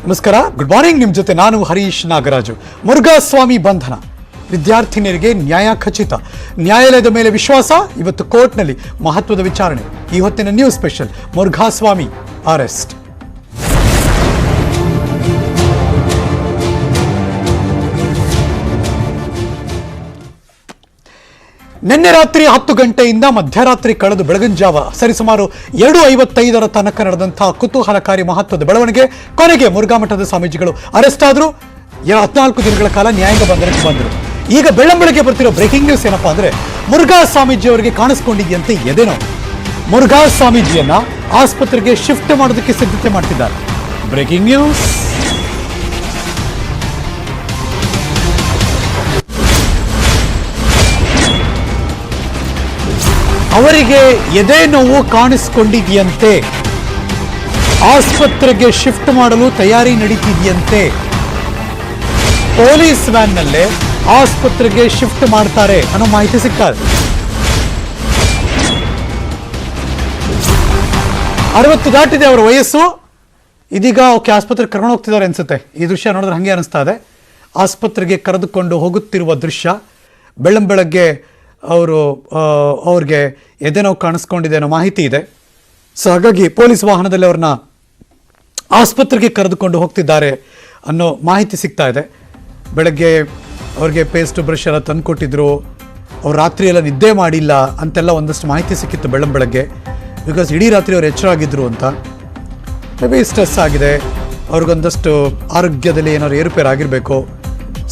ನಮಸ್ಕಾರ, good morning. ನಿಮ್ಮ ಜೊತೆ ನಾನು ಹರೀಶ್ ನಾಗರಾಜು. ಮುರುಘಾಸ್ವಾಮಿ ಬಂಧನ, ವಿದ್ಯಾರ್ಥಿನಿಯರಿಗೆ ನ್ಯಾಯ ಖಚಿತ, ನ್ಯಾಯಾಲಯದ ಮೇಲೆ ವಿಶ್ವಾಸ. ಇವತ್ತು ಕೋರ್ಟ್ನಲ್ಲಿ ಮಹತ್ವದ ವಿಚಾರಣೆ. ಈ ಹೊತ್ತಿನ ನ್ಯೂಸ್ ಸ್ಪೆಷಲ್, ಮುರುಘಾಸ್ವಾಮಿ ಅರೆಸ್ಟ್. ನಿನ್ನೆ ರಾತ್ರಿ 10 ಗಂಟೆಯಿಂದ ಮಧ್ಯರಾತ್ರಿ ಕಳೆದು ಬೆಳಗಿನ ಜಾವ ಸರಿಸುಮಾರು 2:55 ತನಕ ನಡೆದಂತಹ ಕುತೂಹಲಕಾರಿ ಮಹತ್ವದ ಬೆಳವಣಿಗೆ. ಕೊನೆಗೆ ಮುರುಘಾ ಮಠದ ಸ್ವಾಮೀಜಿಗಳು ಅರೆಸ್ಟ್ ಆದರು. 14 ದಿನಗಳ ಕಾಲ ನ್ಯಾಯಾಂಗ ಬಂಧನಕ್ಕೆ ಬಂದರು. ಈಗ ಬೆಳ್ಳಂಬೆಳಗ್ಗೆ ಬರ್ತಿರೋ ಬ್ರೇಕಿಂಗ್ ನ್ಯೂಸ್ ಏನಪ್ಪಾ ಅಂದ್ರೆ, ಮುರುಘಾ ಸ್ವಾಮೀಜಿ ಅವರಿಗೆ ಕಾಣಿಸ್ಕೊಂಡಿದೆಯಂತೆ ಎದೆನೋ. ಮುರುಘಾ ಸ್ವಾಮೀಜಿಯನ್ನ ಆಸ್ಪತ್ರೆಗೆ ಶಿಫ್ಟ್ ಮಾಡೋದಕ್ಕೆ ಸಿದ್ಧತೆ ಮಾಡ್ತಿದ್ದಾರೆ. Breaking news. ಅವರಿಗೆ ಎದೆ ನೋವು ಕಾಣಿಸಿಕೊಂಡಿದೆಯಂತೆ, ಆಸ್ಪತ್ರೆಗೆ ಶಿಫ್ಟ್ ಮಾಡಲು ತಯಾರಿ ನಡೀತಿದೆಯಂತೆ. ಪೊಲೀಸ್ ವ್ಯಾನ್ನಲ್ಲೇ ಆಸ್ಪತ್ರೆಗೆ ಶಿಫ್ಟ್ ಮಾಡ್ತಾರೆ ಅನ್ನೋ ಮಾಹಿತಿ ಸಿಗ್ತಾರೆ. 60 ದಾಟಿದೆ ಅವರ ವಯಸ್ಸು. ಇದೀಗ ಓಕೆ, ಆಸ್ಪತ್ರೆಗೆ ಕರ್ಕೊಂಡು ಹೋಗ್ತಿದ್ದಾರೆ ಅನ್ಸುತ್ತೆ. ಈ ದೃಶ್ಯ ನೋಡಿದ್ರೆ ಹಂಗೆ ಅನಿಸ್ತಾ ಇದೆ. ಆಸ್ಪತ್ರೆಗೆ ಕರೆದುಕೊಂಡು ಹೋಗುತ್ತಿರುವ ದೃಶ್ಯ. ಬೆಳ್ಳಂಬೆಳಗ್ಗೆ ಅವ್ರಿಗೆ ಎದೆನೋವು ಕಾಣಿಸ್ಕೊಂಡಿದೆ ಅನ್ನೋ ಮಾಹಿತಿ ಇದೆ. ಸೊ ಹಾಗಾಗಿ ಪೊಲೀಸ್ ವಾಹನದಲ್ಲಿ ಅವ್ರನ್ನ ಆಸ್ಪತ್ರೆಗೆ ಕರೆದುಕೊಂಡು ಹೋಗ್ತಿದ್ದಾರೆ ಅನ್ನೋ ಮಾಹಿತಿ ಸಿಗ್ತಾ ಇದೆ. ಬೆಳಗ್ಗೆ ಅವ್ರಿಗೆ ಪೇಸ್ಟ್ ಬ್ರಷ್ ಎಲ್ಲ ತಂದುಕೊಟ್ಟಿದ್ರು. ಅವ್ರು ರಾತ್ರಿ ಎಲ್ಲ ನಿದ್ದೆ ಮಾಡಿಲ್ಲ ಅಂತೆಲ್ಲ ಒಂದಷ್ಟು ಮಾಹಿತಿ ಸಿಕ್ಕಿತ್ತು ಬೆಳ್ಳಂಬೆಳಗ್ಗೆ. ಬಿಕಾಸ್ ಇಡೀ ರಾತ್ರಿ ಅವ್ರು ಎಚ್ಚರಾಗಿದ್ರು ಅಂತ. ಮೇ ಬಿ ಸ್ಟ್ರೆಸ್ ಆಗಿದೆ, ಅವ್ರಿಗೊಂದಷ್ಟು ಆರೋಗ್ಯದಲ್ಲಿ ಏನಾದ್ರು ಏರುಪೇರು ಆಗಿರಬೇಕು.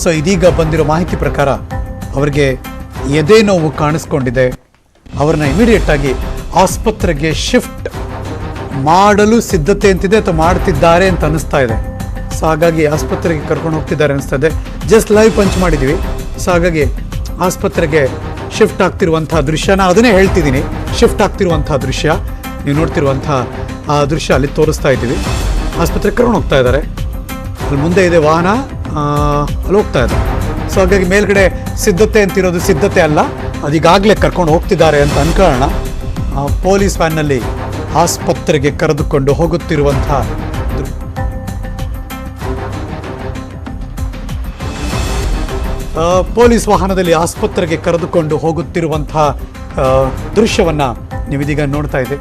ಸೊ ಇದೀಗ ಬಂದಿರೋ ಮಾಹಿತಿ ಪ್ರಕಾರ ಅವರಿಗೆ ಎದೆ ನೋವು ಕಾಣಿಸ್ಕೊಂಡಿದೆ. ಅವ್ರನ್ನ ಇಮಿಡಿಯೇಟ್ ಆಗಿ ಆಸ್ಪತ್ರೆಗೆ ಶಿಫ್ಟ್ ಮಾಡಲು ಸಿದ್ಧತೆ ಅಂತಿದೆ ಅಥವಾ ಮಾಡ್ತಿದ್ದಾರೆ ಅಂತ ಅನಿಸ್ತಾ ಇದೆ. ಸೊ ಹಾಗಾಗಿ ಆಸ್ಪತ್ರೆಗೆ ಕರ್ಕೊಂಡು ಹೋಗ್ತಿದ್ದಾರೆ ಅನಿಸ್ತಾ ಇದೆ. ಜಸ್ಟ್ ಲೈವ್ ಪಂಚ್ ಮಾಡಿದ್ದೀವಿ. ಸೊ ಹಾಗಾಗಿ ಆಸ್ಪತ್ರೆಗೆ ಶಿಫ್ಟ್ ಆಗ್ತಿರುವಂತಹ ದೃಶ್ಯ, ನಾನು ಅದನ್ನೇ ಹೇಳ್ತಿದ್ದೀನಿ. ಶಿಫ್ಟ್ ಆಗ್ತಿರುವಂತಹ ದೃಶ್ಯ ನೀವು ನೋಡ್ತಿರುವಂತಹ ಆ ದೃಶ್ಯ ಅಲ್ಲಿ ತೋರಿಸ್ತಾ ಇದ್ದೀವಿ. ಆಸ್ಪತ್ರೆಗೆ ಕರ್ಕೊಂಡು ಹೋಗ್ತಾ ಇದ್ದಾರೆ. ಅಲ್ಲಿ ಮುಂದೆ ಇದೆ ವಾಹನ, ಅಲ್ಲಿ ಹೋಗ್ತಾ ಇದ್ದಾರೆ. ಸೊ ಹಾಗಾಗಿ ಮೇಲ್ಗಡೆ ಸಿದ್ಧತೆ ಅಂತಿರೋದು ಸಿದ್ಧತೆ ಅಲ್ಲ, ಅದೀಗಾಗಲೇ ಕರ್ಕೊಂಡು ಹೋಗ್ತಿದ್ದಾರೆ ಅಂತ ಅನ್ಕೊಳ್ಳೋಣ. ಪೊಲೀಸ್ ವ್ಯಾನ್ನಲ್ಲಿ ಆಸ್ಪತ್ರೆಗೆ ಕರೆದುಕೊಂಡು ಹೋಗುತ್ತಿರುವಂತಹ ಪೊಲೀಸ್ ವಾಹನದಲ್ಲಿ ಆಸ್ಪತ್ರೆಗೆ ಕರೆದುಕೊಂಡು ಹೋಗುತ್ತಿರುವಂತಹ ದೃಶ್ಯವನ್ನ ನೀವಿದೀಗ ನೋಡ್ತಾ ಇದೆ.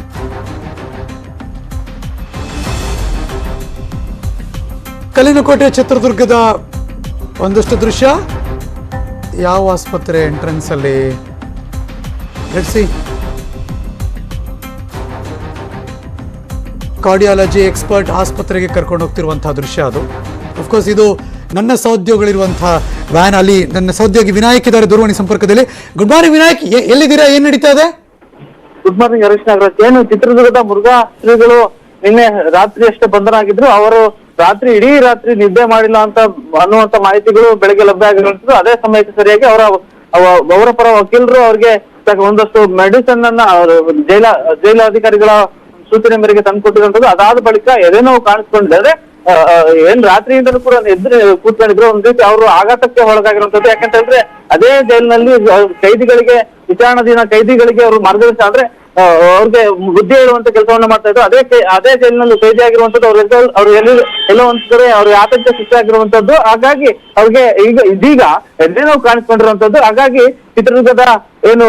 ಕಲ್ಲಿನಕೋಟೆ ಚಿತ್ರದುರ್ಗದ ಒಂದಷ್ಟು ದೃಶ್ಯ. ಯಾವ ಆಸ್ಪತ್ರೆ ಎಂಟ್ರೆನ್ಸ್ ಅಲ್ಲಿ ಸಿ ಕಾರ್ಡಿಯಾಲಜಿ ಎಕ್ಸ್ಪರ್ಟ್ ಆಸ್ಪತ್ರೆಗೆ ಕರ್ಕೊಂಡು ಹೋಗ್ತಿರುವಂತಹ ದೃಶ್ಯ ಅದು. ಅಫ್ಕೋರ್ಸ್ ಇದು ನನ್ನ ಸಹೋದ್ಯೋಗಿಗಳಿರುವಂತಹ ವ್ಯಾನ್. ಅಲ್ಲಿ ನನ್ನ ಸಹೋದ್ಯೋಗಿ ವಿನಾಯಕ್ ಇದ್ದಾರೆ ದೂರವಾಣಿ ಸಂಪರ್ಕದಲ್ಲಿ. ಗುಡ್ ಮಾರ್ನಿಂಗ್ ವಿನಾಯಕ್, ಎಲ್ಲಿದ್ದೀರಾ? ಏನ್ ನಡೀತಾ ಇದೆ? Good morning Harish Nagaraj. ಏನು ಚಿತ್ರದುರ್ಗದ ಮುರುಘಾ ಶ್ರೀಗಳು ನಿನ್ನೆ ರಾತ್ರಿ ಅಷ್ಟೇ ಬಂಧನ ಆಗಿದ್ರು. ಅವರು ಇಡೀ ರಾತ್ರಿ ನಿದ್ದೆ ಮಾಡಿಲ್ಲ ಅಂತ ಅನ್ನುವಂತ ಮಾಹಿತಿಗಳು ಬೆಳಗ್ಗೆ ಲಭ್ಯ ಆಗಿರುವಂತದ್ದು. ಅದೇ ಸಮಯಕ್ಕೆ ಸರಿಯಾಗಿ ಅವರ ಪರ ವಕೀಲರು ಅವ್ರಿಗೆ ಒಂದಷ್ಟು ಮೆಡಿಸಿನ್ ಅನ್ನ ಜೈಲ ಅಧಿಕಾರಿಗಳ ಸೂಚನೆ ಮೇರೆಗೆ ತಂದುಕೊಟ್ಟಿರುವಂತದ್ದು. ಅದಾದ ಬಳಿಕ ಎದೆನೋವು ಕಾಣಿಸ್ಕೊಂಡಿದೆ. ಅದೇ ಏನ್ ರಾತ್ರಿಯಿಂದಲೂ ಕೂಡ ಎದ್ದು ಕೂತ್ಕೊಂಡಿದ್ರು. ಒಂದ್ ರೀತಿ ಅವರು ಆಘಾತಕ್ಕೆ ಒಳಗಾಗಿರುವಂತದ್ದು. ಯಾಕಂತಂದ್ರೆ ಅದೇ ಜೈಲಿನಲ್ಲಿ ಕೈದಿಗಳಿಗೆ, ವಿಚಾರಣಾಧೀನ ಕೈದಿಗಳಿಗೆ ಅವರು ಮಾರ್ಗದರ್ಶನ ಅಂದ್ರೆ ಅವ್ರಿಗೆ ಬುದ್ಧಿ ಹೇಳುವಂತ ಕೆಲಸವನ್ನ ಮಾಡ್ತಾ ಇದ್ರು. ಅದೇ ಜೈಲಿನಲ್ಲಿ ಕೈದಿ ಆಗಿರುವಂತದ್ದು. ಅವ್ರು ಎಲ್ಲೋ ಒಂದ್ ಕಡೆ ಅವ್ರಿಗೆ ಆತಂಕ ಶಿಕ್ಷೆ ಆಗಿರುವಂತದ್ದು. ಹಾಗಾಗಿ ಅವ್ರಿಗೆ ಇದೀಗ ಎದೆನೋವು ಕಾಣಿಸ್ಕೊಂಡಿರುವಂತದ್ದು. ಹಾಗಾಗಿ ಚಿತ್ರದುರ್ಗದ ಏನು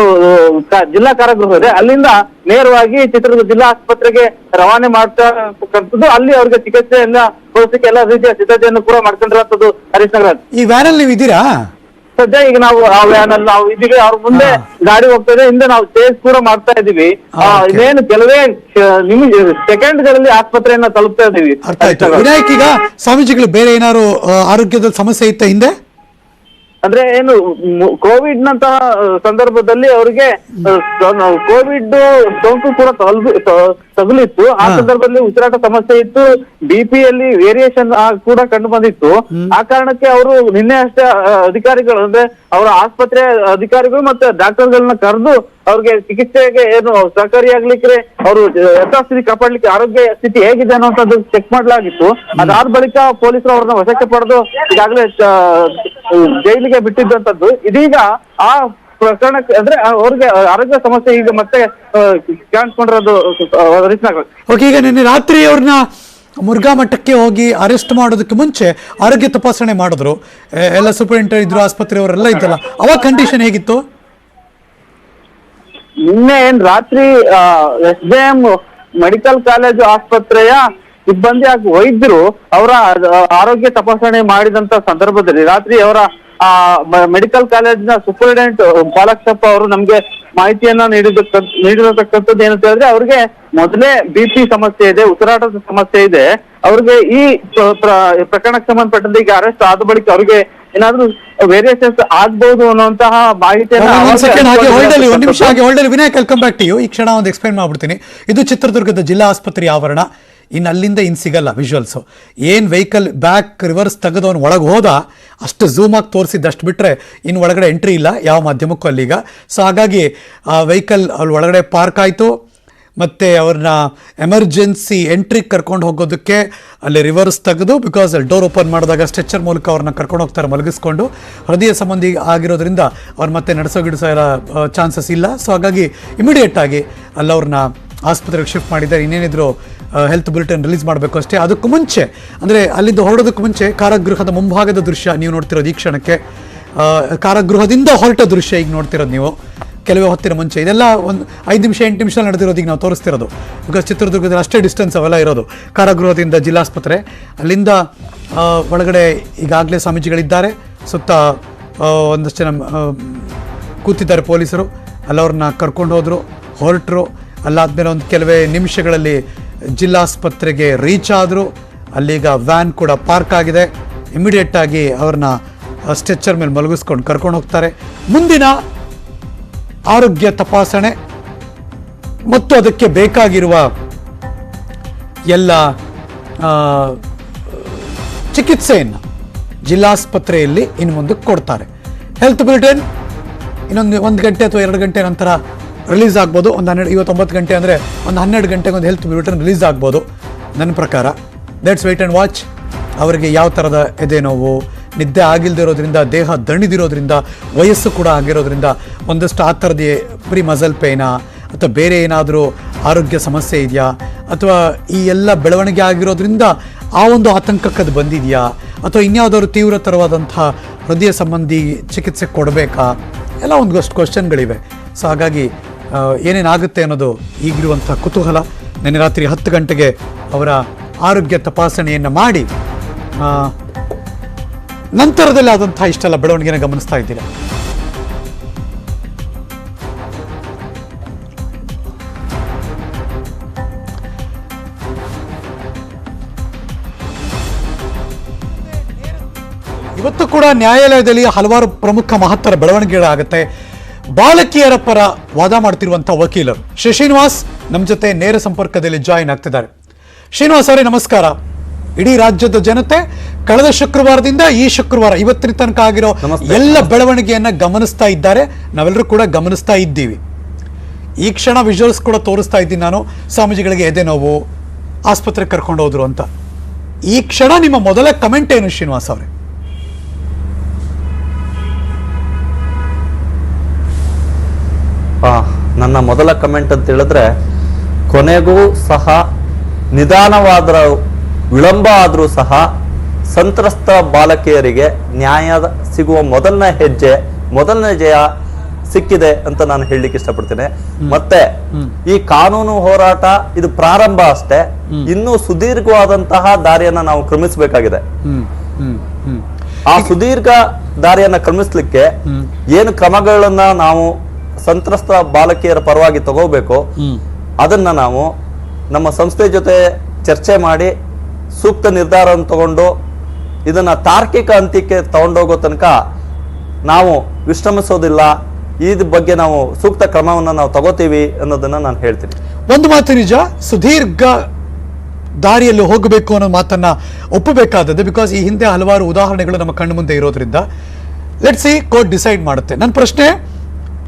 ಜಿಲ್ಲಾ ಕಾರಾಗೃಹ ಇದೆ, ಅಲ್ಲಿಂದ ನೇರವಾಗಿ ಚಿತ್ರದುರ್ಗ ಜಿಲ್ಲಾ ಆಸ್ಪತ್ರೆಗೆ ರವಾನೆ ಮಾಡ್ತಕ್ಕಂಥದ್ದು. ಅಲ್ಲಿ ಅವ್ರಿಗೆ ಚಿಕಿತ್ಸೆಯನ್ನ ಕೊಡಿಸಲಿಕ್ಕೆ ಎಲ್ಲ ರೀತಿಯ ಸಿದ್ಧತೆಯನ್ನು ಕೂಡ ಮಾಡ್ಕೊಂಡಿರುವಂತದ್ದು. ಹರೀಶ್ ನಗರಾಜ್, ಈ ವ್ಯಾನಲ್ಲಿ ನೀವು ಇದ್ದೀರಾ? ಸದ್ಯ ಈಗ ನಾವು ಆ ವ್ಯಾನ್ ಅಲ್ಲಿ ನಾವು ಇದೀವಿ. ಅವ್ರ ಮುಂದೆ ಗಾಡಿ ಹೋಗ್ತಾ ಇದೆ, ಹಿಂದೆ ನಾವು ಚೇಸ್ ಕೂಡ ಮಾಡ್ತಾ ಇದೀವಿ. ಇದೇನು ಕೆಲವೇ ಸೆಕೆಂಡ್ಗಳಲ್ಲಿ ಆಸ್ಪತ್ರೆಯನ್ನ ತಲುಪ್ತಾ ಇದೀವಿ. ವಿನಾಯಕ್, ಈಗ ಸ್ವಾಮೀಜಿಗಳು ಬೇರೆ ಏನಾದ್ರು ಆರೋಗ್ಯದ ಸಮಸ್ಯೆ ಇತ್ತ ಹಿಂದೆ? ಅಂದ್ರೆ ಏನು ಕೋವಿಡ್ ನಂತಹ ಸಂದರ್ಭದಲ್ಲಿ ಅವರಿಗೆ ಕೋವಿಡ್ ಸೋಂಕು ಕೂಡ ತಗುಲಿತ್ತು. ಆ ಸಂದರ್ಭದಲ್ಲಿ ಉಸಿರಾಟ ಸಮಸ್ಯೆ ಇತ್ತು, ಬಿಪಿಯಲ್ಲಿ ವೇರಿಯೇಷನ್ ಕೂಡ ಕಂಡು ಬಂದಿತ್ತು. ಆ ಕಾರಣಕ್ಕೆ ಅವರು ನಿನ್ನೆ ಅಷ್ಟೇ ಅಧಿಕಾರಿಗಳು ಅಂದ್ರೆ ಅವರ ಆಸ್ಪತ್ರೆ ಅಧಿಕಾರಿಗಳು ಮತ್ತೆ ಡಾಕ್ಟರ್ಗಳನ್ನ ಕರೆದು ಅವ್ರಿಗೆ ಚಿಕಿತ್ಸೆಗೆ ಏನು ಸಹಕಾರಿಯಾಗ್ಲಿಕ್ಕೆ ಅವರು ಯಥಾಸ್ಥಿತಿ ಕಾಪಾಡ್ಲಿಕ್ಕೆ ಆರೋಗ್ಯ ಸ್ಥಿತಿ ಹೇಗಿದೆ ಅನ್ನೋಂಥದ್ದು ಚೆಕ್ ಮಾಡಲಾಗಿತ್ತು. ಅದಾದ ಬಳಿಕ ಪೊಲೀಸರು ಅವ್ರನ್ನ ವಶಕ್ಕೆ ಪಡೆದು ಈಗಾಗಲೇ ಜೈಲಿಗೆ ಬಿಟ್ಟಿದ್ದಂಥದ್ದು. ಇದೀಗ ಆ ಪ್ರಕರಣಕ್ಕೆ ಅಂದ್ರೆ ಅವ್ರಿಗೆ ಆರೋಗ್ಯ ಸಮಸ್ಯೆ ಈಗ ಮತ್ತೆ ಕಾಣಿಸ್ಕೊಂಡಿರೋದು. ಓಕೆ, ಈಗ ನಿನ್ನೆ ರಾತ್ರಿ ಅವ್ರನ್ನ ಮುರುಘಾ ಮಠಕ್ಕೆ ಹೋಗಿ ಅರೆಸ್ಟ್ ಮಾಡೋದಕ್ಕೆ ಮುಂಚೆ ಆರೋಗ್ಯ ತಪಾಸಣೆ ಮಾಡಿದ್ರು, ಎಲ್ಲ ಸೂಪರಿಂಟೆಂಡೆಂಟ್ ಇದ್ರು, ಆಸ್ಪತ್ರೆಯವರೆಲ್ಲ ಇದ್ದಲ್ಲ, ಅವಾಗ ಕಂಡೀಷನ್ ಹೇಗಿತ್ತು? ನಿನ್ನೆ ರಾತ್ರಿ SJM ಮೆಡಿಕಲ್ ಕಾಲೇಜು ಆಸ್ಪತ್ರೆಯ ಸಿಬ್ಬಂದಿ ಹಾಗೂ ವೈದ್ಯರು ಅವರ ಆರೋಗ್ಯ ತಪಾಸಣೆ ಮಾಡಿದಂತ ಸಂದರ್ಭದಲ್ಲಿ ರಾತ್ರಿ ಅವರ ಮೆಡಿಕಲ್ ಕಾಲೇಜಿನ ಸೂಪರಿಂಟೆಂಡೆಂಟ್ ಬಾಲಕೃಷ್ಣಪ್ಪ ಅವರು ನಮ್ಗೆ ಮಾಹಿತಿಯನ್ನ ನೀಡಿರತಕ್ಕಂಥದ್ದು ಏನಂತ ಹೇಳಿದ್ರೆ, ಅವ್ರಿಗೆ ಮೊದಲೇ BP ಸಮಸ್ಯೆ ಇದೆ, ಉಸಿರಾಟದ ಸಮಸ್ಯೆ ಇದೆ. ಅವ್ರಿಗೆ ಈ ಪ್ರಕರಣಕ್ಕೆ ಸಂಬಂಧಪಟ್ಟಂತೆ ಈಗ ಅರೆಸ್ಟ್ ಆದ ಬಳಿಕ ಅವ್ರಿಗೆ ಏನಾದ್ರೂ ವೇರಿಯೇಷನ್ಸ್ ಆಗ್ಬಹುದು ಅನ್ನುವಂತಹ ಮಾಹಿತಿಯನ್ನು ನಿಮಿಷ ಹಾಗೆ ಹೊಲ್ಡಲ್ಲಿ Vinayak welcome back to you. ಈ ಕ್ಷಣ ಒಂದು ಎಕ್ಸ್ಪ್ಲೈನ್ ಮಾಡ್ಬಿಡ್ತೀನಿ. ಇದು ಚಿತ್ರದುರ್ಗದ ಜಿಲ್ಲಾ ಆಸ್ಪತ್ರೆಯ ಆವರಣ. ಇನ್ನು ಅಲ್ಲಿಂದ ಇನ್ನು ಸಿಗಲ್ಲ ವಿಜುವಲ್ಸು. ಏನು ವೆಹಿಕಲ್ ಬ್ಯಾಕ್ ರಿವರ್ಸ್ ತೆಗೆದವನು ಒಳಗೆ ಹೋದ ಅಷ್ಟು ಝೂಮ್ ಆಗಿ ತೋರಿಸಿದ್ದಷ್ಟು ಬಿಟ್ಟರೆ ಇನ್ನು ಒಳಗಡೆ ಎಂಟ್ರಿ ಇಲ್ಲ ಯಾವ ಮಾಧ್ಯಮಕ್ಕೂ ಅಲ್ಲೀಗ. ಸೊ ಹಾಗಾಗಿ ಆ ವೆಹಿಕಲ್ ಅಲ್ಲಿ ಒಳಗಡೆ ಪಾರ್ಕ್ ಆಯಿತು, ಮತ್ತು ಅವ್ರನ್ನ ಎಮರ್ಜೆನ್ಸಿ ಎಂಟ್ರಿಗೆ ಕರ್ಕೊಂಡು ಹೋಗೋದಕ್ಕೆ ಅಲ್ಲಿ ರಿವರ್ಸ್ ತೆಗೆದು, ಬಿಕಾಸ್ ಅಲ್ಲಿ ಡೋರ್ ಓಪನ್ ಮಾಡಿದಾಗ ಸ್ಟ್ರೆಚರ್ ಮೂಲಕ ಅವ್ರನ್ನ ಕರ್ಕೊಂಡು ಹೋಗ್ತಾರೆ ಮಲಗಿಸ್ಕೊಂಡು. ಹೃದಯ ಸಂಬಂಧಿ ಆಗಿರೋದ್ರಿಂದ ಅವ್ರು ಮತ್ತೆ ನಡೆಸೋ ಎಲ್ಲ ಚಾನ್ಸಸ್ ಇಲ್ಲ. ಸೊ ಹಾಗಾಗಿ ಇಮಿಡಿಯೇಟಾಗಿ ಅಲ್ಲಿ ಅವ್ರನ್ನ ಆಸ್ಪತ್ರೆಗೆ ಶಿಫ್ಟ್ ಮಾಡಿದ್ದಾರೆ. ಇನ್ನೇನಿದ್ರು ಹೆಲ್ತ್ ಬುಲೆಟಿನ್ ರಿಲೀಸ್ ಮಾಡಬೇಕು ಅಷ್ಟೇ. ಅದಕ್ಕೂ ಮುಂಚೆ ಅಂದರೆ ಅಲ್ಲಿಂದ ಹೊರಡೋದಕ್ಕೆ ಮುಂಚೆ ಕಾರಾಗೃಹದ ಮುಂಭಾಗದ ದೃಶ್ಯ ನೀವು ನೋಡ್ತಿರೋದು ಈ ಕ್ಷಣಕ್ಕೆ. ಕಾರಾಗೃಹದಿಂದ ಹೊರಟ ದೃಶ್ಯ ಈಗ ನೋಡ್ತಿರೋದು ನೀವು ಕೆಲವೇ ಹೊತ್ತಿನ ಮುಂಚೆ. ಇದೆಲ್ಲ ಒಂದು 5 ನಿಮಿಷ 8 ನಿಮಿಷ ನಡೆದಿರೋದು ಈಗ ನಾವು ತೋರಿಸ್ತಿರೋದು. ಬಿಕಾಸ್ ಚಿತ್ರದುರ್ಗದಲ್ಲಿ ಅಷ್ಟೇ ಡಿಸ್ಟೆನ್ಸ್ ಅವೆಲ್ಲ ಇರೋದು ಕಾರಾಗೃಹದಿಂದ ಜಿಲ್ಲಾಸ್ಪತ್ರೆ. ಅಲ್ಲಿಂದ ಒಳಗಡೆ ಈಗಾಗಲೇ ಸ್ವಾಮೀಜಿಗಳಿದ್ದಾರೆ, ಸುತ್ತ ಒಂದಷ್ಟು ಜನ ಕೂತಿದ್ದಾರೆ ಪೊಲೀಸರು. ಅಲ್ಲವ್ರನ್ನ ಕರ್ಕೊಂಡು ಹೋದರು, ಹೊರಟರು. ಅಲ್ಲಾದ್ಮೇಲೆ ಒಂದು ಕೆಲವೇ ನಿಮಿಷಗಳಲ್ಲಿ ಜಿಲ್ಲಾಸ್ಪತ್ರೆಗೆ ರೀಚ್ ಆದರು. ಅಲ್ಲೀಗ ವ್ಯಾನ್ ಕೂಡ ಪಾರ್ಕ್ ಆಗಿದೆ. ಇಮಿಡಿಯೇಟಾಗಿ ಅವ್ರನ್ನ ಸ್ಟ್ರೆಚರ್ ಮೇಲೆ ಮಲಗಿಸ್ಕೊಂಡು ಕರ್ಕೊಂಡು ಹೋಗ್ತಾರೆ. ಮುಂದಿನ ಆರೋಗ್ಯ ತಪಾಸಣೆ ಮತ್ತು ಅದಕ್ಕೆ ಬೇಕಾಗಿರುವ ಎಲ್ಲ ಚಿಕಿತ್ಸೆಯನ್ನು ಜಿಲ್ಲಾಸ್ಪತ್ರೆಯಲ್ಲಿ ಇನ್ನು ಮುಂದಕ್ಕೆ ಕೊಡ್ತಾರೆ. ಹೆಲ್ತ್ ಬುಲೆಟಿನ್ ಇನ್ನೊಂದು 1 ಗಂಟೆ ಅಥವಾ 2 ಗಂಟೆ ನಂತರ ರಿಲೀಸ್ ಆಗ್ಬೋದು. ಒಂದು 9 ಗಂಟೆ ಅಂದರೆ ಒಂದು 12 ಗಂಟೆಗೆ ಒಂದು ಹೆಲ್ತ್ ಬುಲೆಟಿನ್ ರಿಲೀಸ್ ಆಗ್ಬೋದು ನನ್ನ ಪ್ರಕಾರ. Let's wait and watch. ಅವರಿಗೆ ಯಾವ ಥರದ ಎದೆ ನೋವು, ನಿದ್ದೆ ಆಗಿಲ್ದಿರೋದ್ರಿಂದ, ದೇಹ ದಣಿದಿರೋದ್ರಿಂದ, ವಯಸ್ಸು ಕೂಡ ಆಗಿರೋದ್ರಿಂದ ಒಂದಷ್ಟು ಆ ಥರದ್ದು ಬರೀ ಮಸಲ್ ಪೇನಾ ಅಥವಾ ಬೇರೆ ಏನಾದರೂ ಆರೋಗ್ಯ ಸಮಸ್ಯೆ ಇದೆಯಾ, ಅಥವಾ ಈ ಎಲ್ಲ ಬೆಳವಣಿಗೆ ಆಗಿರೋದ್ರಿಂದ ಆ ಒಂದು ಆತಂಕಕ್ಕದು ಬಂದಿದೆಯಾ, ಅಥವಾ ಇನ್ಯಾವುದಾದ್ರು ತೀವ್ರತರವಾದಂಥ ಹೃದಯ ಸಂಬಂಧಿ ಚಿಕಿತ್ಸೆ ಕೊಡಬೇಕಾ, ಎಲ್ಲ ಒಂದಷ್ಟು ಕ್ವಶನ್ಗಳಿವೆ. ಸೊ ಹಾಗಾಗಿ ಏನೇನಾಗುತ್ತೆ ಅನ್ನೋದು ಈಗಿರುವಂಥ ಕುತೂಹಲ. ನಿನ್ನೆ ರಾತ್ರಿ 10 ಗಂಟೆಗೆ ಅವರ ಆರೋಗ್ಯ ತಪಾಸಣೆಯನ್ನು ಮಾಡಿ ನಂತರದಲ್ಲಿ ಆದಂಥ ಇಷ್ಟೆಲ್ಲ ಬೆಳವಣಿಗೆನ ಗಮನಿಸ್ತಾ ಇದ್ದೀರಾ. ಇವತ್ತು ಕೂಡ ನ್ಯಾಯಾಲಯದಲ್ಲಿ ಹಲವಾರು ಪ್ರಮುಖ ಮಹತ್ತರ ಬೆಳವಣಿಗೆಗಳಾಗುತ್ತೆ. ಬಾಲಕಿಯರ ಪರ ವಾದ ಮಾಡ್ತಿರುವಂಥ ವಕೀಲರು ಶ್ರೀನಿವಾಸ್ ನಮ್ಮ ಜೊತೆ ನೇರ ಸಂಪರ್ಕದಲ್ಲಿ ಜಾಯಿನ್ ಆಗ್ತಿದ್ದಾರೆ. ಶ್ರೀನಿವಾಸ್ ಅವರೇ ನಮಸ್ಕಾರ. ಇಡೀ ರಾಜ್ಯದ ಜನತೆ ಕಳೆದ ಶುಕ್ರವಾರದಿಂದ ಈ ಶುಕ್ರವಾರ ಇವತ್ತಿನ ತನಕ ಆಗಿರೋ ಎಲ್ಲ ಬೆಳವಣಿಗೆಯನ್ನ ಗಮನಿಸ್ತಾ ಇದ್ದಾರೆ, ನಾವೆಲ್ಲರೂ ಕೂಡ ಗಮನಿಸ್ತಾ ಇದ್ದೀವಿ. ಈ ಕ್ಷಣ ವಿಜುವಲ್ಸ್ ಕೂಡ ತೋರಿಸ್ತಾ ಇದ್ದೀನಿ ನಾನು. ಸ್ವಾಮೀಜಿಗಳಿಗೆ ಎದೆ ನೋವು, ಆಸ್ಪತ್ರೆಗೆ ಕರ್ಕೊಂಡು ಹೋದ್ರು ಅಂತ. ಈ ಕ್ಷಣ ನಿಮ್ಮ ಮೊದಲ ಕಮೆಂಟ್ ಏನು ಶ್ರೀನಿವಾಸ್ ಅವರೇ? ನನ್ನ ಮೊದಲ ಕಮೆಂಟ್ ಅಂತ ಹೇಳಿದ್ರೆ, ಕೊನೆಗೂ ಸಹ ನಿಧಾನವಾದ ವಿಳಂಬ ಆದರೂ ಸಹ ಸಂತ್ರಸ್ತ ಬಾಲಕಿಯರಿಗೆ ನ್ಯಾಯ ಸಿಗುವ ಮೊದಲನೇ ಜಯ ಸಿಕ್ಕಿದೆ ಅಂತ ನಾನು ಹೇಳಲಿಕ್ಕೆ ಇಷ್ಟಪಡ್ತೇನೆ. ಮತ್ತೆ ಈ ಕಾನೂನು ಹೋರಾಟ ಇದು ಪ್ರಾರಂಭ ಅಷ್ಟೇ, ಇನ್ನೂ ಸುದೀರ್ಘವಾದಂತಹ ದಾರಿಯನ್ನ ನಾವು ಕ್ರಮಿಸಬೇಕಾಗಿದೆ. ಆ ಸುದೀರ್ಘ ದಾರಿಯನ್ನ ಕ್ರಮಿಸ್ಲಿಕ್ಕೆ ಏನು ಕ್ರಮಗಳನ್ನ ನಾವು ಸಂತ್ರಸ್ತ ಬಾಲಕಿಯರ ಪರವಾಗಿ ತಗೋಬೇಕು, ಅದನ್ನ ನಾವು ನಮ್ಮ ಸಂಸ್ಥೆ ಜೊತೆ ಚರ್ಚೆ ಮಾಡಿ ಸೂಕ್ತ ನಿರ್ಧಾರವನ್ನು ತಗೊಂಡು ಇದನ್ನ ತಾರ್ಕಿಕ ಅಂತ್ಯಕ್ಕೆ ತಗೊಂಡೋಗೋ ತನಕ ನಾವು ವಿಶ್ರಮಿಸೋದಿಲ್ಲ. ಈ ಬಗ್ಗೆ ನಾವು ಸೂಕ್ತ ಕ್ರಮವನ್ನು ನಾವು ತಗೋತೀವಿ ಅನ್ನೋದನ್ನ ನಾನು ಹೇಳ್ತೀನಿ. ಒಂದು ಮಾತು ನಿಜ, ಸುದೀರ್ಘ ದಾರಿಯಲ್ಲಿ ಹೋಗಬೇಕು ಅನ್ನೋ ಮಾತನ್ನ ಒಪ್ಪಬೇಕಾದದ್ದು. ಬಿಕಾಸ್ ಈ ಹಿಂದೆ ಹಲವಾರು ಉದಾಹರಣೆಗಳು ನಮ್ಮ ಕಣ್ಣು ಮುಂದೆ ಇರೋದ್ರಿಂದ ಲೆಟ್ಸ್ ಸಿ ಕೋರ್ಟ್ ಡಿಸೈಡ್ ಮಾಡುತ್ತೆ. ನನ್ನ ಪ್ರಶ್ನೆ,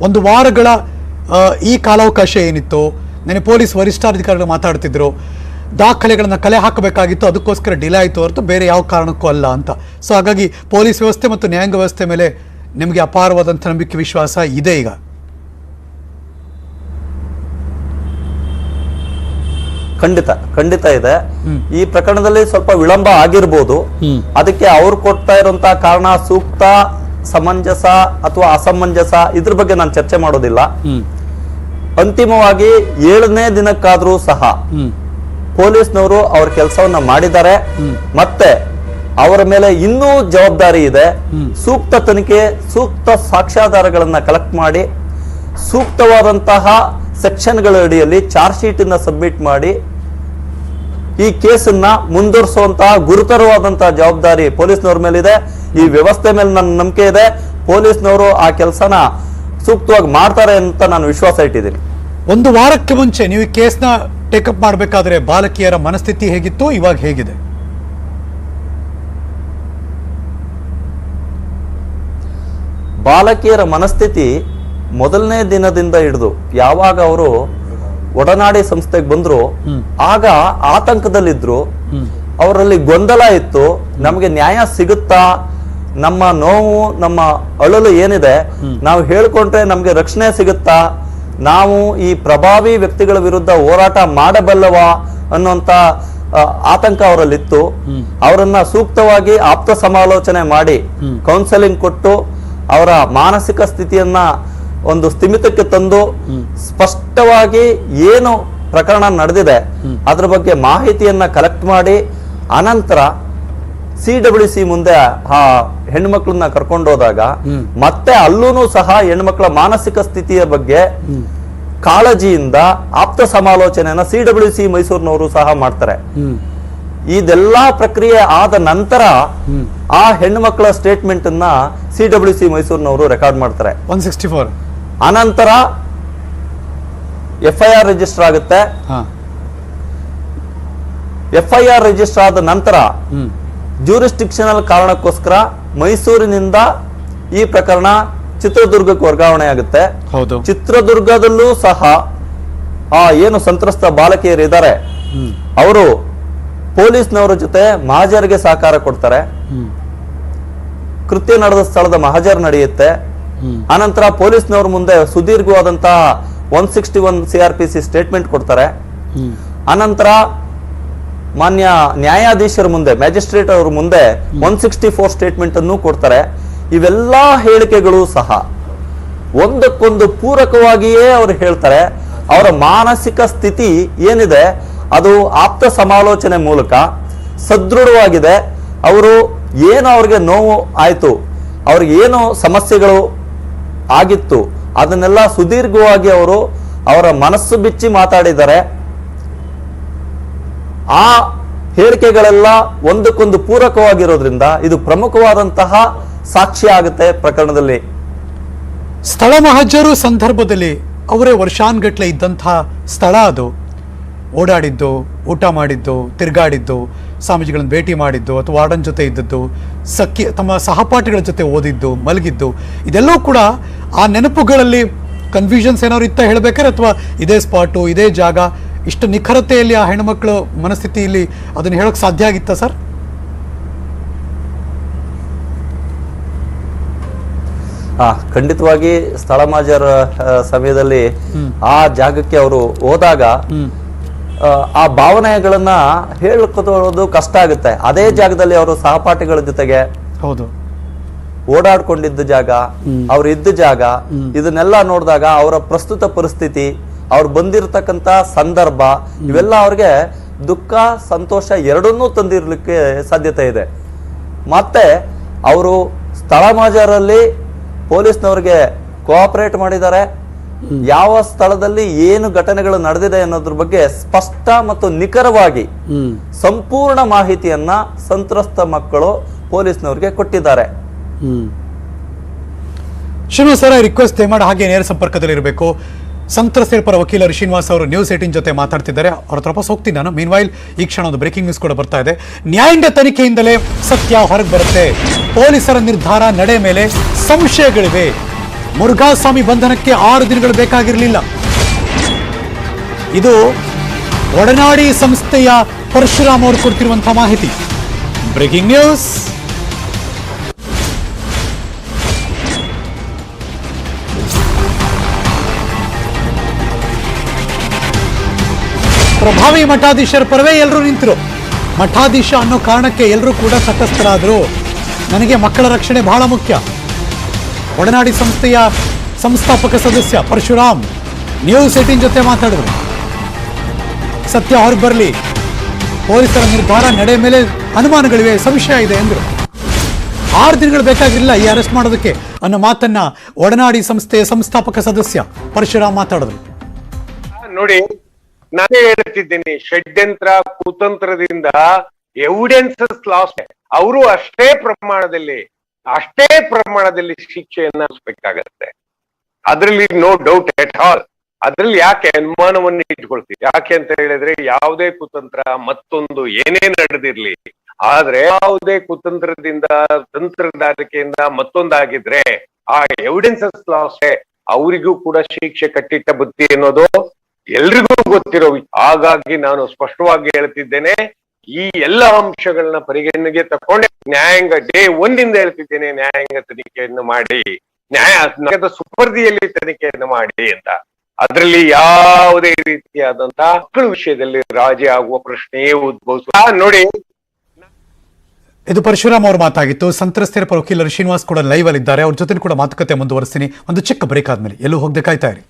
1 ವಾರಗಳ ಈ ಕಾಲಾವಕಾಶ ಏನಿತ್ತು, ನೆನೆ ಪೊಲೀಸ್ ವರಿಷ್ಠಾಧಿಕಾರಿಗಳು ಮಾತಾಡ್ತಿದ್ರು, ದಾಖಲೆಗಳನ್ನು ಕಲೆ ಹಾಕಬೇಕಾಗಿತ್ತು, ಅದಕ್ಕೋಸ್ಕರ ಡಿಲೇ ಆಯಿತು ಹೊರತು ಬೇರೆ ಯಾವ ಕಾರಣಕ್ಕೂ ಅಲ್ಲ ಅಂತ. ಸೊ ಹಾಗಾಗಿ ಪೊಲೀಸ್ ವ್ಯವಸ್ಥೆ ಮತ್ತು ನ್ಯಾಯಾಂಗ ವ್ಯವಸ್ಥೆ ಮೇಲೆ ನಿಮಗೆ ಅಪಾರವಾದಂಥ ನಂಬಿಕೆ ವಿಶ್ವಾಸ ಇದೆ ಈಗ? ಖಂಡಿತ ಇದೆ. ಈ ಪ್ರಕರಣದಲ್ಲಿ ಸ್ವಲ್ಪ ವಿಳಂಬ ಆಗಿರ್ಬೋದು. ಅದಕ್ಕೆ ಅವ್ರು ಕೊಡ್ತಾ ಇರುವಂತಹ ಕಾರಣ ಸೂಕ್ತ, ಸಮಂಜಸ ಅಥವಾ ಅಸಮಂಜಸ ಇದ್ರ ಬಗ್ಗೆ ನಾನು ಚರ್ಚೆ ಮಾಡೋದಿಲ್ಲ. ಅಂತಿಮವಾಗಿ 7ನೇ ದಿನಕ್ಕಾದ್ರೂ ಸಹ ಪೊಲೀಸ್ನವರು ಅವ್ರ ಕೆಲಸವನ್ನ ಮಾಡಿದ್ದಾರೆ. ಮತ್ತೆ ಅವರ ಮೇಲೆ ಇನ್ನೂ ಜವಾಬ್ದಾರಿ ಇದೆ. ಸೂಕ್ತ ತನಿಖೆ, ಸೂಕ್ತ ಸಾಕ್ಷ್ಯಾಧಾರಗಳನ್ನ ಕಲೆಕ್ಟ್ ಮಾಡಿ ಸೂಕ್ತವಾದಂತಹ ಸೆಕ್ಷನ್ಗಳ ಅಡಿಯಲ್ಲಿ ಚಾರ್ಜ್ ಶೀಟ್ ಅನ್ನ ಸಬ್ಮಿಟ್ ಮಾಡಿ ಈ ಕೇಸನ್ನ ಮುಂದುವರಿಸುವಂತಹ ಗುರುತರವಾದಂತಹ ಜವಾಬ್ದಾರಿ ಪೊಲೀಸ್ನವ್ರ ಮೇಲಿದೆ. ಈ ವ್ಯವಸ್ಥೆ ಮೇಲೆ ನನ್ನ ನಂಬಿಕೆ ಇದೆ. ಪೊಲೀಸ್ನವರು ಆ ಕೆಲಸನ ಸೂಕ್ತವಾಗಿ ಮಾಡ್ತಾರೆ ಅಂತ ನಾನು ವಿಶ್ವಾಸ ಇಟ್ಟಿದ್ದೀನಿ. ಒಂದು ವಾರಕ್ಕೆ ಮುಂಚೆ ನೀವು ಈ ಕೇಸ್ನ ಟೇಕಪ್ ಮಾಡಬೇಕಾದ್ರೆ ಬಾಲಕಿಯರ ಮನಸ್ಥಿತಿ ಹೇಗಿತ್ತು, ಇವಾಗ ಹೇಗಿದೆ? ಬಾಲಕಿಯರ ಮನಸ್ಥಿತಿ ಮೊದಲನೇ ದಿನದಿಂದ ಹಿಡಿದು ಯಾವಾಗ ಅವರು ಒಡನಾಡಿ ಸಂಸ್ಥೆಗೆ ಬಂದ್ರು ಆಗ ಆತಂಕದಲ್ಲಿದ್ರು. ಅವರಲ್ಲಿ ಗೊಂದಲ ಇತ್ತು. ನಮಗೆ ನ್ಯಾಯ ಸಿಗುತ್ತಾ, ನಮ್ಮ ನೋವು, ನಮ್ಮ ಅಳಲು ಏನಿದೆ ನಾವು ಹೇಳ್ಕೊಂಡ್ರೆ ನಮ್ಗೆ ರಕ್ಷಣೆ ಸಿಗುತ್ತಾ, ನಾವು ಈ ಪ್ರಭಾವಿ ವ್ಯಕ್ತಿಗಳ ವಿರುದ್ಧ ಹೋರಾಟ ಮಾಡಬಲ್ಲವಾ ಅನ್ನುವಂತ ಆತಂಕ ಅವರಲ್ಲಿತ್ತು. ಅವರನ್ನ ಸೂಕ್ತವಾಗಿ ಆಪ್ತ ಸಮಾಲೋಚನೆ ಮಾಡಿ ಕೌನ್ಸೆಲಿಂಗ್ ಕೊಟ್ಟು ಅವರ ಮಾನಸಿಕ ಸ್ಥಿತಿಯನ್ನ ಒಂದು ಸ್ಥಿಮಿತಕ್ಕೆ ತಂದು ಸ್ಪಷ್ಟವಾಗಿ ಏನು ಪ್ರಕರಣ ನಡೆದಿದೆ ಅದ್ರ ಬಗ್ಗೆ ಮಾಹಿತಿಯನ್ನ ಕಲೆಕ್ಟ್ ಮಾಡಿ ಅನಂತರ CWC ಮುಂದೆ ಆ ಹೆಣ್ಮಕ್ಳನ್ನ ಕರ್ಕೊಂಡೋದಾಗ ಮತ್ತೆ ಅಲ್ಲೂ ಸಹ ಹೆಣ್ಮಕ್ಳ ಮಾನಸಿಕ ಸ್ಥಿತಿಯ ಬಗ್ಗೆ ಕಾಳಜಿಯಿಂದ ಆಪ್ತ ಸಮಾಲೋಚನೆಯನ್ನ CWC ಮೈಸೂರಿನವರು ಸಹ ಮಾಡ್ತಾರೆ. ಇದೆಲ್ಲಾ ಪ್ರಕ್ರಿಯೆ ಆದ ನಂತರ ಆ ಹೆಣ್ಣುಮಕ್ಕಳ ಸ್ಟೇಟ್ಮೆಂಟ್ ಅನ್ನ CWC ಮೈಸೂರಿನವರು ರೆಕಾರ್ಡ್ ಮಾಡ್ತಾರೆ. 164 ಅನಂತರ FIR ರಿಜಿಸ್ಟರ್ ಆಗುತ್ತೆ. FIR ರಿಜಿಸ್ಟರ್ ಆದ ನಂತರ ಜ್ಯೂರಿಸ್ಟಿಕ್ಷನಲ್ ಕಾರಣಕ್ಕೋಸ್ಕರ ಮೈಸೂರಿನಿಂದ ಈ ಪ್ರಕರಣ ಚಿತ್ರದುರ್ಗಕ್ಕೆ ವರ್ಗಾವಣೆ ಆಗುತ್ತೆ. ಚಿತ್ರದುರ್ಗದಲ್ಲೂ ಸಹ ಆ ಏನು ಸಂತ್ರಸ್ತ ಬಾಲಕಿಯರಿದ್ದಾರೆ ಅವರು ಪೊಲೀಸ್ನವರ ಜೊತೆ ಮಹಜರ್ಗೆ ಸಹಕಾರ ಕೊಡ್ತಾರೆ. ಕೃತ್ಯ ನಡೆದ ಸ್ಥಳದ ಮಹಜರ್ ನಡೆಯುತ್ತೆ. ಅನಂತರ ಪೊಲೀಸ್ನವ್ರ ಮುಂದೆ ಸುದೀರ್ಘವಾದಂತಹ 161 CRPC ಸ್ಟೇಟ್ಮೆಂಟ್ ಕೊಡ್ತಾರೆ. ಅನಂತರ ಮಾನ್ಯ ನ್ಯಾಯಾಧೀಶರ ಮುಂದೆ, ಮ್ಯಾಜಿಸ್ಟ್ರೇಟ್ ಅವರ ಮುಂದೆ 164 ಸ್ಟೇಟ್ಮೆಂಟ್ ಅನ್ನು ಕೊಡ್ತಾರೆ. ಇವೆಲ್ಲಾ ಹೇಳಿಕೆಗಳು ಸಹ ಒಂದಕ್ಕೊಂದು ಪೂರಕವಾಗಿಯೇ ಅವರು ಹೇಳ್ತಾರೆ. ಅವರ ಮಾನಸಿಕ ಸ್ಥಿತಿ ಏನಿದೆ ಅದು ಆಪ್ತ ಸಮಾಲೋಚನೆ ಮೂಲಕ ಸದೃಢವಾಗಿದೆ. ಅವರು ಏನು ಅವ್ರಿಗೆ ನೋವು ಆಯ್ತು, ಅವ್ರಿಗೆ ಏನು ಸಮಸ್ಯೆಗಳು ಆಗಿತ್ತು ಅದನ್ನೆಲ್ಲ ಸುದೀರ್ಘವಾಗಿ ಅವರು ಅವರ ಮನಸ್ಸು ಬಿಚ್ಚಿ ಮಾತಾಡಿದ್ದಾರೆ. ಆ ಹೇಳಿಕೆಗಳೆಲ್ಲ ಒಂದಕ್ಕೊಂದು ಪೂರಕವಾಗಿರೋದ್ರಿಂದ ಇದು ಪ್ರಮುಖವಾದಂತಹ ಸಾಕ್ಷಿ ಆಗುತ್ತೆ ಪ್ರಕರಣದಲ್ಲಿ. ಸ್ಥಳ ಮಹಜರು ಸಂದರ್ಭದಲ್ಲಿ ಅವರೇ ವರ್ಷಾನ್ಗಟ್ಲೆ ಇದ್ದಂತಹ ಸ್ಥಳ ಅದು. ಓಡಾಡಿದ್ದು, ಊಟ ಮಾಡಿದ್ದು, ತಿರುಗಾಡಿದ್ದು, ಸ್ವಾಮೀಜಿಗಳನ್ನು ಭೇಟಿ ಮಾಡಿದ್ದು ಅಥವಾ ವಾರ್ಡನ್ ಜೊತೆ ಇದ್ದದ್ದು, ತಮ್ಮ ಸಹಪಾಠಿಗಳ ಜೊತೆ ಓದಿದ್ದು, ಮಲಗಿದ್ದು, ಇದೆಲ್ಲವೂ ಕೂಡ ಆ ನೆನಪುಗಳಲ್ಲಿ ಕನ್ಫ್ಯೂಷನ್ಸ್ ಏನಾದ್ರು ಇತ್ತ ಹೇಳ್ಬೇಕಾರೆ ಅಥವಾ ಇದೇ ಸ್ಪಾಟು, ಇದೇ ಜಾಗ, ಇಷ್ಟು ನಿಖರತೆಯಲ್ಲಿ ಆ ಹೆಣ್ಮಕ್ಳು ಮನಸ್ಥಿತಿಯಲ್ಲಿ ಅದನ್ನು ಹೇಳೋಕೆ ಸಾಧ್ಯ ಆಗಿತ್ತಾ ಸರ್? ಖಂಡಿತವಾಗಿ ಸ್ಥಳ ಮಹಜರ್ ಸಮಯದಲ್ಲಿ ಆ ಜಾಗಕ್ಕೆ ಅವರು ಹೋದಾಗ ಆ ಭಾವನೆಗಳನ್ನ ಹೇಳ್ಕೊಳ್ಳೋದು ಕಷ್ಟ ಆಗುತ್ತೆ. ಅದೇ ಜಾಗದಲ್ಲಿ ಅವರು ಸಹಪಾಠಿಗಳ ಜೊತೆಗೆ ಓಡಾಡ್ಕೊಂಡಿದ್ದ ಜಾಗ, ಅವ್ರು ಇದ್ದ ಜಾಗ, ಇದನ್ನೆಲ್ಲ ನೋಡಿದಾಗ ಅವರ ಪ್ರಸ್ತುತ ಪರಿಸ್ಥಿತಿ, ಅವ್ರು ಬಂದಿರತಕ್ಕಂತ ಸಂದರ್ಭ, ಇವೆಲ್ಲ ಅವ್ರಿಗೆ ದುಃಖ, ಸಂತೋಷ ಎರಡನ್ನೂ ತಂದಿರ್ಲಿಕ್ಕೆ ಸಾಧ್ಯತೆ ಇದೆ. ಮತ್ತೆ ಅವರು ಸ್ಥಳ ಮಹಜರಲ್ಲಿ ಪೊಲೀಸ್ನವ್ರಿಗೆ ಕೋಆಪರೇಟ್ ಮಾಡಿದ್ದಾರೆ. ಯಾವ ಸ್ಥಳದಲ್ಲಿ ಏನು ಘಟನೆಗಳು ನಡೆದಿದೆ ಅನ್ನೋದ್ರ ಬಗ್ಗೆ ಸ್ಪಷ್ಟ ಮತ್ತು ನಿಖರವಾಗಿ ಸಂಪೂರ್ಣ ಮಾಹಿತಿಯನ್ನ ಸಂತ್ರಸ್ತ ಮಕ್ಕಳು ಪೊಲೀಸ್ನವ್ರಿಗೆ ಕೊಟ್ಟಿದ್ದಾರೆ. ಶ್ರೀನಿವಾಸ್ ಸರ್, ರಿಕ್ವೆಸ್ಟ್ ದಯಮಾಡಿ ಹಾಗೆ ನೇರ ಸಂಪರ್ಕದಲ್ಲಿ ಇರಬೇಕು. ಸಂತ್ರಸ್ತರ ಪರ ವಕೀಲರು ಶ್ರೀನಿವಾಸ್ ಅವರು ನ್ಯೂಸ್ 18 ಜೊತೆ ಮಾತಾಡ್ತಿದ್ದಾರೆ. ಅವ್ರ ಹತ್ರ ವಾಪಸ್ ಹೋಗ್ತೀನಿ ನಾನು. ಮೀನ್ವೈಲ್ ಈ ಕ್ಷಣ ಒಂದು ಬ್ರೇಕಿಂಗ್ ನ್ಯೂಸ್ ಕೂಡ ಬರ್ತಾ ಇದೆ. ನ್ಯಾಯಾಂಗ ತನಿಖೆಯಿಂದಲೇ ಸತ್ಯ ಹೊರಗೆ ಬರುತ್ತೆ. ಪೊಲೀಸರ ನಿರ್ಧಾರ ನಡೆ ಮೇಲೆ ಸಂಶಯಗಳಿವೆ. ಮುರುಘಾಸ್ವಾಮಿ ಬಂಧನಕ್ಕೆ 6 ದಿನಗಳು ಬೇಕಾಗಿರಲಿಲ್ಲ. ಇದು ಒಡನಾಡಿ ಸಂಸ್ಥೆಯ ಪರಶುರಾಮ್ ಅವರು ಕೊಡ್ತಿರುವಂತಹ ಮಾಹಿತಿ. Breaking news. ಪ್ರಭಾವಿ ಮಠಾಧೀಶರ ಪರವೇ ಎಲ್ಲರೂ ನಿಂತರು. ಮಠಾಧೀಶ ಅನ್ನೋ ಕಾರಣಕ್ಕೆ ಎಲ್ಲರೂ ಕೂಡ ತಟಸ್ಥರಾದರು. ನನಗೆ ಮಕ್ಕಳ ರಕ್ಷಣೆ ಬಹಳ ಮುಖ್ಯ. ಒಡನಾಡಿ ಸಂಸ್ಥೆಯ ಸಂಸ್ಥಾಪಕ ಸದಸ್ಯ ಪರಶುರಾಮ್ ನ್ಯೂಸ್ 18 ಜೊತೆ ಮಾತಾಡಿದ್ರು. ಸತ್ಯ ಹೊರಗೆ ಬರಲಿ, ಪೊಲೀಸರ ನಿರ್ಧಾರ ನಡೆ ಮೇಲೆ ಅನುಮಾನಗಳಿವೆ, ಸಂಶಯ ಇದೆ ಎಂದರು. 6 ದಿನಗಳು ಬೇಕಾಗಿರಲಿಲ್ಲ ಈ ಅರೆಸ್ಟ್ ಮಾಡೋದಕ್ಕೆ ಅನ್ನೋ ಮಾತನ್ನ ಒಡನಾಡಿ ಸಂಸ್ಥೆಯ ಸಂಸ್ಥಾಪಕ ಸದಸ್ಯ ಪರಶುರಾಮ್ ಮಾತಾಡಿದ್ರು. ನೋಡಿ, ನಾನೇ ಹೇಳ್ತಿದ್ದೀನಿ, ಷಡ್ಯಂತ್ರ ಕುತಂತ್ರದಿಂದ ಎವಿಡೆನ್ಸಸ್ ಲಾಸ್. ಅವರು ಅಷ್ಟೇ ಪ್ರಮಾಣದಲ್ಲಿ ಶಿಕ್ಷೆಯನ್ನ ಅನಿಸ್ಬೇಕಾಗತ್ತೆ. ಅದ್ರಲ್ಲಿ ನೋ ಡೌಟ್ ಎಟ್ ಆಲ್. ಅದ್ರಲ್ಲಿ ಯಾಕೆ ಅನುಮಾನವನ್ನು ಇಟ್ಕೊಳ್ತೀವಿ? ಯಾಕೆ ಅಂತ ಹೇಳಿದ್ರೆ, ಯಾವುದೇ ಕುತಂತ್ರ ಮತ್ತೊಂದು ಏನೇ ನಡೆದಿರ್ಲಿ, ಆದ್ರೆ ಯಾವುದೇ ಕುತಂತ್ರದಿಂದ ತಂತ್ರಗಾರಿಕೆಯಿಂದ ಮತ್ತೊಂದಾಗಿದ್ರೆ ಆ ಎವಿಡೆನ್ಸಸ್ ಲಾಸ್, ಅವರಿಗೂ ಕೂಡ ಶಿಕ್ಷೆ ಕಟ್ಟಿಟ್ಟ ಬುತ್ತಿ ಅನ್ನೋದು ಎಲ್ರಿಗೂ ಗೊತ್ತಿರೋ. ಹಾಗಾಗಿ ನಾನು ಸ್ಪಷ್ಟವಾಗಿ ಹೇಳ್ತಿದ್ದೇನೆ, ಈ ಎಲ್ಲ ಅಂಶಗಳನ್ನ ಪರಿಗಣನೆಗೆ ತಕೊಂಡೆ ನ್ಯಾಯಾಂಗ ಡೇ 1 ಇಂದ ಹೇಳ್ತಿದ್ದೇನೆ, ನ್ಯಾಯಾಂಗ ತನಿಖೆಯನ್ನು ಮಾಡಿ, ನ್ಯಾಯದ ಸುಪರ್ದಿಯಲ್ಲಿ ತನಿಖೆಯನ್ನು ಮಾಡಿ ಅಂತ. ಅದರಲ್ಲಿ ಯಾವುದೇ ರೀತಿಯಾದಂತ ಮಕ್ಕಳ ವಿಷಯದಲ್ಲಿ ರಾಜಿ ಆಗುವ ಪ್ರಶ್ನೆಯೇ ನೋಡಿ. ಇದು ಪರಶುರಾಮ್ ಅವ್ರ ಮಾತಾಗಿತ್ತು. ಸಂತ್ರಸ್ತರ ಪರ ವಕೀಲರು ಶ್ರೀನಿವಾಸ್ ಕೂಡ ಲೈವ್ ಅಲ್ಲಿ ಇದ್ದಾರೆ. ಅವ್ರ ಜೊತೆ ಕೂಡ ಮಾತುಕತೆ ಮುಂದುವರಿಸ್ತೀನಿ. ಒಂದು ಚಿಕ್ಕ ಬ್ರೇಕ್ ಆದ್ಮೇಲೆ ಎಲ್ಲೂ ಹೋಗದೆ ಕಾಯ್ತಾ ಇರಿ.